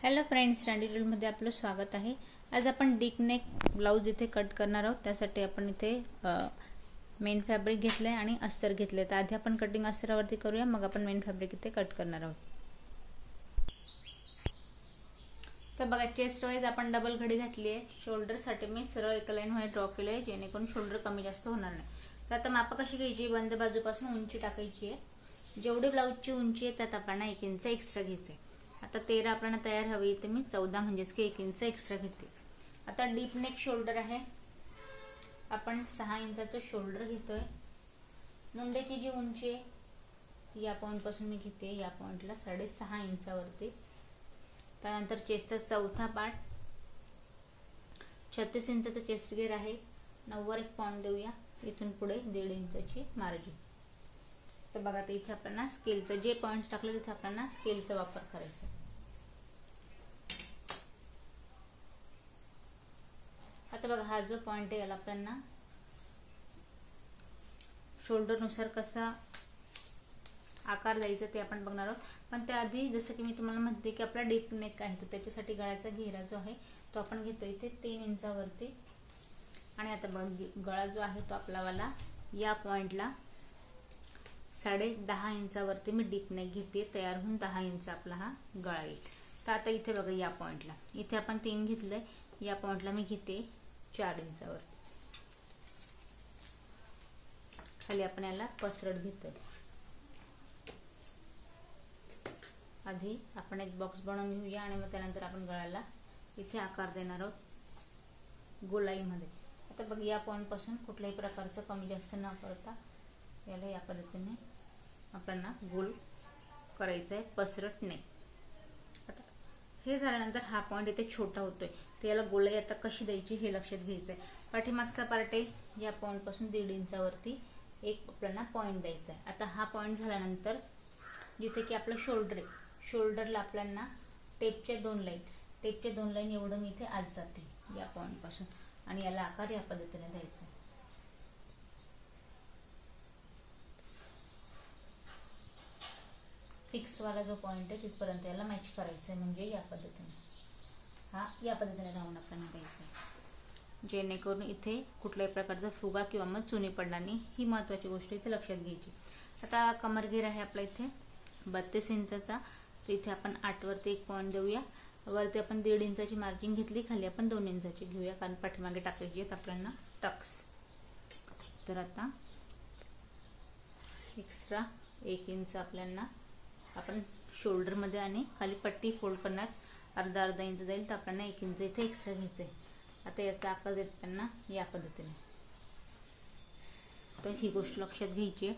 Hello friends, मध्ये आपलं स्वागत आहे। आज आपण डीप नेक ब्लाउज इथे कट करणार आहोत। त्यासाठी आपण इथे मेन फॅब्रिक घेतले आणि अस्तर घेतले। तर आधी आपण कटिंग अस्तरावरती करूया, मग आपण मेन फॅब्रिक इथे कट करणार आहोत। तर बघा, चेस्ट वाईज आपण डबल घडी घातली आहे। शोल्डर साठी मी सरळ एक लाईन मध्ये ड्रॉ केले, जेणेकरून शोल्डर कमी जास्त होणार नाही। तर आता माप कशी घ्यायची, बंद बाजूपासून उंची टाकायची आहे। जेवढी ब्लाउजची उंची आहे त्यात आपल्याला 1 इंच एक्स्ट्रा घ्यायचं आहे। आता 13 आपल्याला तयार हवी, तर मी 14 म्हणजेच की 1 इंच एक्स्ट्रा घेते। आता डीप नेक शोल्डर आहे, आपण 6 इंचाचं शोल्डर घेतोय। मुंड्याची जी उंची आहे या पॉइंट पासून मी घेते, या पॉइंटला 6.5 इंचावरती। त्यानंतर चेस्टचा चौथा पार्ट 36 इंचाचा चेस्ट घेर आहे, 9वर एक पॉइंट देऊया। इथून पुढे 1.5 इंचाची मार्जिन। तर बघा, आता इथे आपल्याला स्केलचं जे पॉइंट्स टाकले तिथे आपल्याला स्केलचा वापर करायचा। आता बघा, हा जो पॉइंट आहे याला आपल्याला शोल्डर नुसार कसा आकार द्यायचा ते आपण बघणार आहोत। पण त्याआधी जसं की मी तुम्हाला म्हणते की आपला डीप नेक आहे, तर त्याच्यासाठी गळ्याचा घेरा जो आहे तो आपण घेतो इथे 3 इंचावरती। आणि आता बघ, गळा जो आहे तो आपला वाला या पॉइंटला 10.5 इंचावरती मी डीप नेक घेते। तयार होऊन 10 इंच आपला हा गळा येईल। तर आता इथे बघा, या पॉइंटला इथे आपण 3 घेतलंय, या पॉइंटला मी घेते 4 इंचावरती। खाली आपण याला पसरट घेतोय। आधी आपण एक बॉक्स बनवून घेऊया आणि मग त्यानंतर आपण गळ्याला इथे आकार देणार आहोत गोलाईमध्ये। आता बघ, या पॉइंट पासून कुठल्याही प्रकारचं कमी जास्त न करता याला या पद्धतीने आपल्याला गोल करायचं आहे, पसरट नाही। आता हे झाल्यानंतर हा पॉइंट इथे छोटा होतोय, तर याला गोलाई आता कशी द्यायची हे लक्षात घ्यायचं आहे। पाठीमागचा पार्ट आहे, या पॉइंट पासून 1.5 इंचावरती एक आपल्याला पॉइंट द्यायचा आहे। आता हा पॉइंट झाल्यानंतर जिथे की आपलं शोल्डर आहे, शोल्डरला आपल्याला टेपच्या 2 लाईन एवढं मी इथे आत जाते या पॉइंट पासून, आणि याला आकार या पद्धतीने द्यायचा। फिक्स वाला जो पॉइंट आहे तिथपर्यंत याला मॅच करायचं आहे, म्हणजे या पद्धतीने राऊंड आपल्याला द्यायचं आहे, जेणेकरून इथे कुठल्याही प्रकारचा फुगा किंवा मग चुनी पडणार नाही। ही महत्त्वाची गोष्ट इथे लक्षात घ्यायची। आता कमर घेर आहे आपला इथे 32 इंचाचा, तर इथे आपण 8 वरती एक पॉइंट देऊया। वरती आपण 1.5 इंचाची मार्जिन घेतली, खाली आपण 2 इंचाची घेऊया, कारण पाठीमागे टाकायची आहेत आपल्याला टक्स। तर आता एक्स्ट्रा 1 इंच आपल्याला आपण शोल्डर मध्ये आणि खाली पट्टी फोल्ड करण्यात अर्धा इंच जाईल, तर आपल्याला 1 इंच इथे एक्स्ट्रा घ्यायचंय। आता याचा आकार देताना या पद्धतीने, तर ही गोष्ट लक्षात घ्यायची आहे।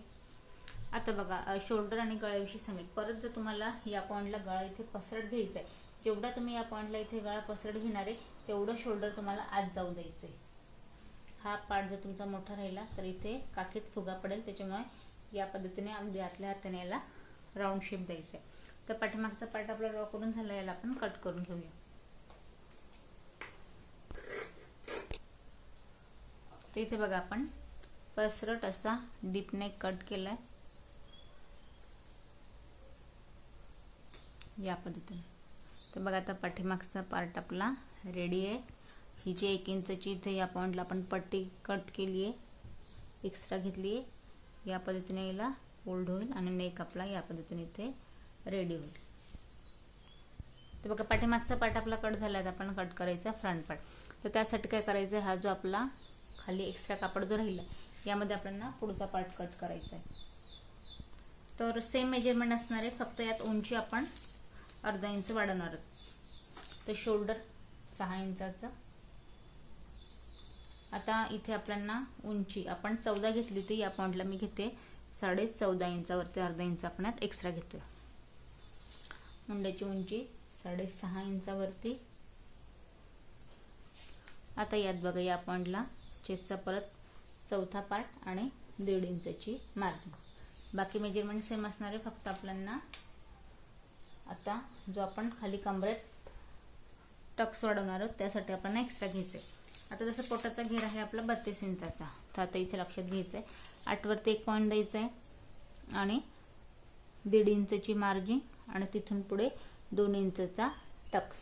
आता बघा, शोल्डर आणि गळ्याविषयी सांगेल परत। जर तुम्हाला या पॉइंटला गळा इथे पसरट घ्यायचा आहे, जेवढा तुम्ही या पॉइंटला इथे गळा पसरट घेणार आहे तेवढं शोल्डर तुम्हाला आत जाऊ द्यायचंय। हा पार्ट जर तुमचा मोठा राहिला तर इथे काखेत फुगा पडेल, त्याच्यामुळे या पद्धतीने अगदी आतल्या हाताने याला राऊंड शेप द्यायचा आहे। तर पाठीमागचा पार्ट आपला ड्रॉ करून झाला, याला आपण कट करून घेऊया। तर इथे बघा, आपण पसरट असा डीप नेक कट केलाय या पद्धतीने। तर बघा, आता पाठीमागचा पार्ट आपला रेडी आहे। ही जी 1 इंचची इथे या पॉइंटला आपण पट्टी कट केली आहे, एक्स्ट्रा घेतली आहे, या पद्धतीने याला फोल्ड होईल आणि नेक आपला या पद्धतीने इथे रेडी होईल। तर बघा, पाठीमागचा पार्ट आपला कट झाला आहे, आपण कट करायचा फ्रंट पार्ट। तर त्यासाठी काय करायचं, हा जो आपला खाली एक्स्ट्रा कापड जो राहिला यामध्ये आपल्याला पुढचा पार्ट कट करायचा आहे। तर सेम मेजरमेंट असणार आहे, फक्त यात उंची आपण अर्धा इंच वाढवणार आहोत। तर शोल्डर 6 इंचाचा, आता इथे आपल्याला उंची आपण 14 घेतली होती, या पॉइंटला मी घेते 14.5 इंचावरती अर्धा इंच आपण यात एक्स्ट्रा घेतोय। मुंड्याची उंची 6.5 इंचावरती। आता यात बघा, या पॉइंटला चेस्टचा परत चौथा पार्ट आणि 1.5 इंचाची मार्जिन। बाकी मेजरमेंट सेम असणार आहे, फक्त आपल्याला आता जो आपण खाली कमरेत टक्स वाढवणार आहोत त्यासाठी आपण एक्स्ट्रा घ्यायचे। आता जसं पोटाचा घेर आहे आपला 32 इंचाचा, तर आता इथे लक्षात घ्यायचं आहे 8 वरती एक पॉइंट द्यायचा आहे आणि 1.5 इंचाची मार्जिन आणि तिथून पुढे 2 इंचचा टक्स.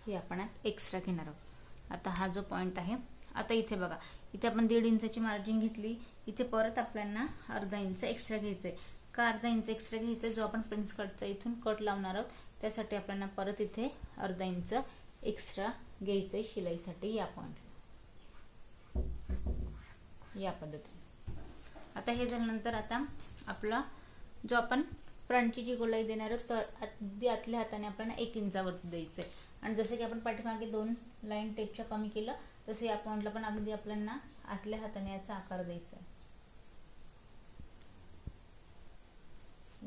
हे आपण एक्स्ट्रा घेणार आहोत. आता हा जो पॉइंट आहे, आता इथे बघा, इथे आपण 1.5 इंचाची मार्जिन घेतली. इथे परत आपल्याला अर्धा इंच एक्स्ट्रा घ्यायचंय. का अर्धा इंच एक्स्ट्रा घ्यायचा? जो आपण प्रिन्स कटचा इथून कट लावणार आहोत त्यासाठी आपल्याला परत इथे अर्धा इंच एक्स्ट्रा घ्यायचंय शिलाईसाठी या पॉइंटला, या पद्धतीने. आता हे झाल्यानंतर आता आपला जो आपण फ्रंटची जी गोलाई देणार आहोत तर अगदी आतल्या हाताने आपल्याला 1 इंचावरती द्यायचंय. आणि जसे की आपण पाठीमागे 2 लाईन टेपच्या कमी केलं तसे या पॉइंटला पण अगदी आपल्याला आतल्या हाताने याचा आकार द्यायचा आहे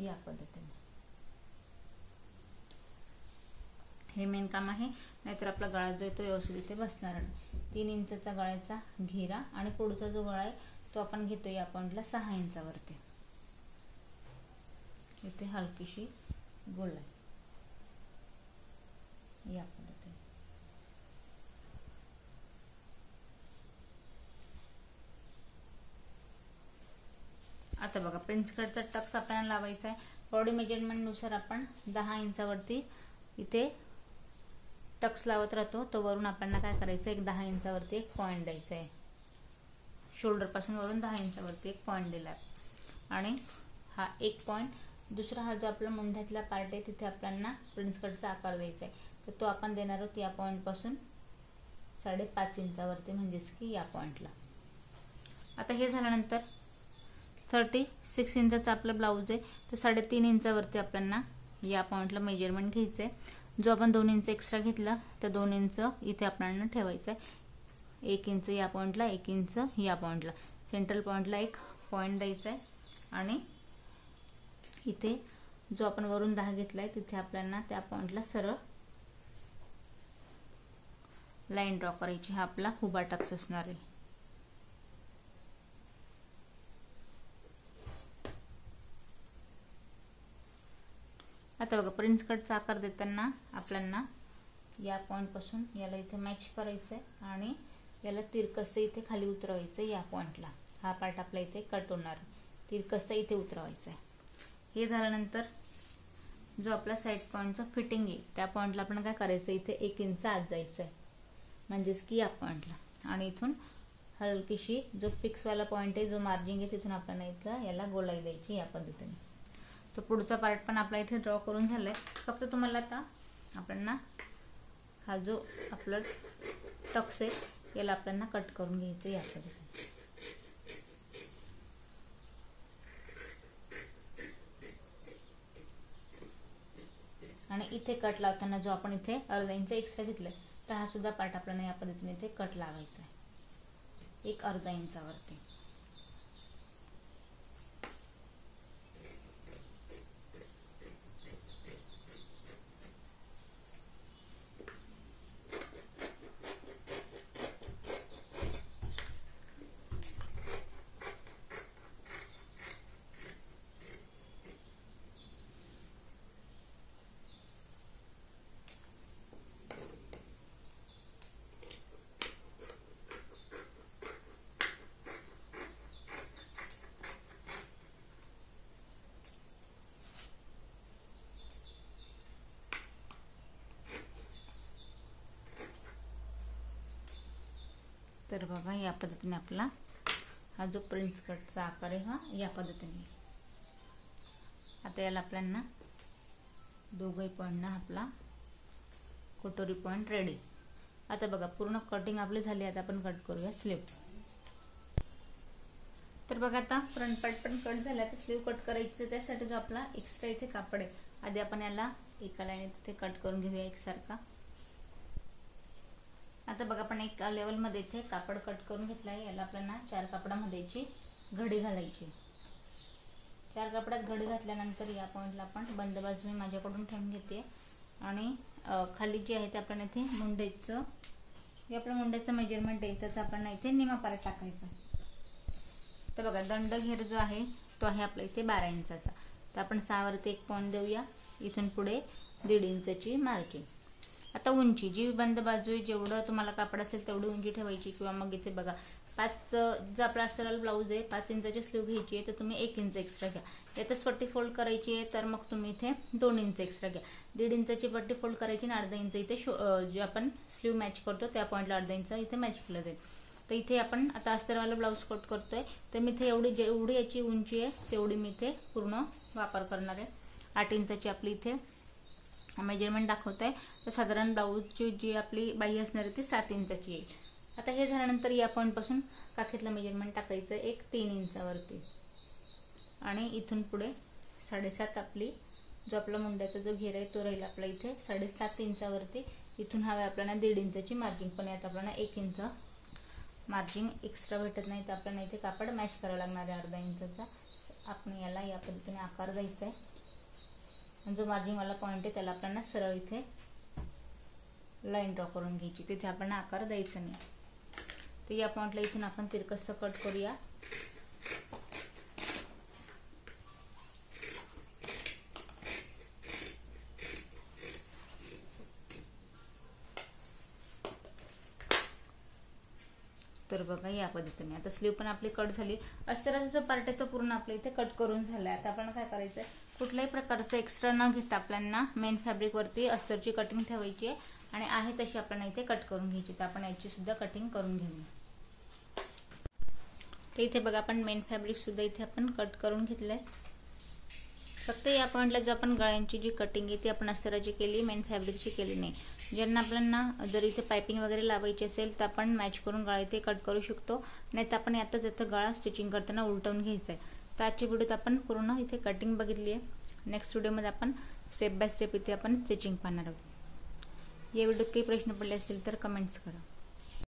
या पद्धतीने. हे मेन काम आहे, नाहीतर आपला गळा जो आहे तो व्यवस्थित इथे बसणार नाही. 3 इंचचा गळ्याचा घेरा आणि पुढचा जो गळा आहे तो आपण घेतो या पॉइंटला 6 इंचावरती. इथे हलकीशी गोलाई या पद्धतीने. आता बघा, प्रिन्स कटचा टक्स आपल्याला लावायचा आहे. बॉडी मेजरमेंट नुसार आपण 10 इंचावरती इथे टक्स लावत राहतो. तो वरून आपल्याला काय करायचं, एक 10 इंचावरती एक पॉइंट द्यायचा आहे. शोल्डर पासून वरून 10 इंचावरती एक पॉइंट दिला आणि हा एक पॉइंट. दुसरा हा जो आपला मुंढ्यातला पार्ट आहे तिथे आपल्याला प्रिन्स कटचा आकार द्यायचा आहे. तर तो आपण देणार आहोत या पॉइंट पासून 5.5 इंचावरती, म्हणजेच की या पॉइंटला. आता हे झाल्यानंतर 36 इंचाचा आपला ब्लाऊज आहे तर 3.5 इंचावरती आपल्याला या पॉइंटला मेजरमेंट घ्यायचं आहे. जो आपण 2 इंच एक्स्ट्रा घेतला तर 2 इंच इथे आपल्याला ठेवायचं आहे. 1 इंच या पॉइंटला, 1 इंच या पॉइंटला. सेंट्रल पॉइंटला एक पॉइंट द्यायचा आहे आणि इथे जो आपण वरून 10 घेतलाय तिथे आपल्याला त्या पॉइंटला सरळ लाईन ड्रॉ करायची. हा आपला उभा टक्स असणार आहे. आता बघा, प्रिन्स कटचा आकार देताना आपल्याला या पॉइंट पासून याला इथे मॅच करायचंय आणि याला तिरकस इथे खाली उतरवायचं या पॉइंटला. हा पार्ट आपला इथे कट होणार, तिरकस इथे उतरवायचा आहे. हे झाल्यानंतर जो आपला साइड पॉइंटचा फिटिंग आहे त्या पॉइंटला आपण काय करायचं, इथे 1 इंच आत जायचं आहे, म्हणजेच की या पॉइंटला. आणि इथून हलकीशी जो फिक्सवाला पॉइंट आहे, जो मार्जिंग आहे, तिथून आपल्याला इथं याला गोलाई द्यायची या पद्धतीने. तो पुढचा पार्ट पण आपला इथे ड्रॉ करून झालाय. फक्त तुम्हाला आता आपल्याला हा जो आपला टक्स आहे याला आपल्याला कट करून घ्यायचं या पद्धतीने. आणि इथे कट लावताना जो आपण इथे अर्धा इंच एक्स्ट्रा घेतलाय तर हा सुद्धा पार्ट आपल्याला या पद्धतीने इथे कट लावायचा आहे, एक अर्धा इंचावरती. तर बघा, या पद्धतीने आपला हा जो प्रिन्स कटचा आकार आहे हा या पद्धतीने. आता याला आपल्याला दोघही पॉइंटना आपला कटोरी पॉइंट रेडी. आता बघा, पूर्ण कटिंग आपली झाली. आता आपण कट करूया स्लीव. तर बघा, आता फ्रंट पार्ट पण कट झाला, तर स्लीव कट करायची. त्यासाठी जो आपला एक्स्ट्रा इथे कापड आहे, आधी आपण याला एका लाईनीत इथे कट करून घेऊया एकसारखा. आता बघा, आपण एक लेवल मध्ये इथे कापड कट करून घेतलाय. याला आपल्याला 4 कापडामध्येची घडी घालायची. 4 कापडात घडी घातल्यानंतर या पॉइंटला आपण बंद बाजू मी माझ्याकडून ठेवून घेते आणि खाली जे आहे ते आपण इथे मुंड्याचं, हे आपलं मुंड्याचं मेजरमेंट आहे त्याचा आपण इथे निमा पार्ट टाकायचा. तर बघा, दंड घेर जो आहे तो आहे आपला इथे 12 इंचाचा. तर आपण 6 वरती एक पॉइंट देऊया. इथून पुढे 1.5 इंचाची मार्जिन. आता उंची जी बंद बाजू आहे, जेवढं तुम्हाला कापड असेल तेवढी उंची ठेवायची, किंवा मग इथे बघा 5 जर आपला अस्तर ब्लाऊज आहे 5 इंचाची स्लीव घ्यायची आहे तर तुम्ही 1 इंच एक्स्ट्रा घ्या. यातच पट्टी फोल्ड करायची आहे तर मग तुम्ही इथे 2 इंच एक्स्ट्रा घ्या. 1.5 इंचाची पट्टी फोल्ड करायची आणि अर्धा इंच इथे जे आपण स्लीव मॅच करतो त्या पॉईंटला अर्धा इंच इथे मॅच केलं जाईल. तर इथे आपण आता अस्तरवाला ब्लाऊज कट करतोय तर मी इथे जेवढी याची उंची आहे तेवढी मी इथे पूर्ण वापर करणार आहे. 8 इंचाची आपली इथे मेजरमेंट दाखवत आहे. तर साधारण ब्लाऊजची जी आपली बाही असणार आहे ती 7 इंचाची येईल. आता हे झाल्यानंतर या पॉईंटपासून काखेतलं मेजरमेंट टाकायचं एक 3 इंचावरती आणि इथून पुढे 7.5 आपली जो आपला मुंड्याचा जो घेर आहे तो राहील आपला इथे 7.5 इंचावरती. इथून हवे आपल्याला 1.5 इंचाची मार्जिंग, पण यात आपल्याला 1 इंच मार्जिंग एक्स्ट्रा भेटत नाही तर आपल्याला इथे कापड मॅच करावं लागणार आहे अर्धा इंचाचा. आपण याला या पद्धतीने आकार द्यायचा आहे. जो मार्जिंगवाला पॉईंट आहे त्याला आपल्याला सरळ इथे लाईन ड्रॉ करून घ्यायची, तिथे आपण आकार द्यायचा नाही. तर या पॉईंटला इथून आपण तिरकस कट करूया. तर बघा या पद्धतीने आता स्लीव पण आपली कट झाली. अस्तराचा जो पार्ट आहे तो पूर्ण आपल्या इथे कट करून झाला आहे. आता आपण काय करायचं आहे, कुठल्याही प्रकारचं एक्स्ट्रा न घेता आपल्याला मेन फॅब्रिकवरती अस्तरची कटिंग ठेवायची आहे आणि आहे तशी आपल्याला इथे कट करून घ्यायची. तर आपण याची सुद्धा कटिंग करून घेऊया. तर इथे बघा आपण मेन फॅब्रिक सुद्धा इथे आपण कट करून घेतलंय. फक्त या पॉईंटला जर आपण गळ्यांची जी कटिंग आहे ती आपण अस्तराची केली, मेन फॅब्रिकची केली नाही. ज्यांना आपल्याला जर इथे पायपिंग वगैरे लावायची असेल तर आपण मॅच करून गळा इथे कट करू शकतो, नाही तर आपण यातच इथं गळा स्टिचिंग करताना उलटवून घ्यायचा आहे. तर आजच्या व्हिडिओत आपण पूर्ण इथे कटिंग बघितली आहे. नेक्स्ट व्हिडिओमध्ये आपण स्टेप बाय स्टेप इथे आपण स्टिचिंग पाहणार आहोत. या व्हिडिओत काही प्रश्न पडले असतील तर कमेंट्स करा.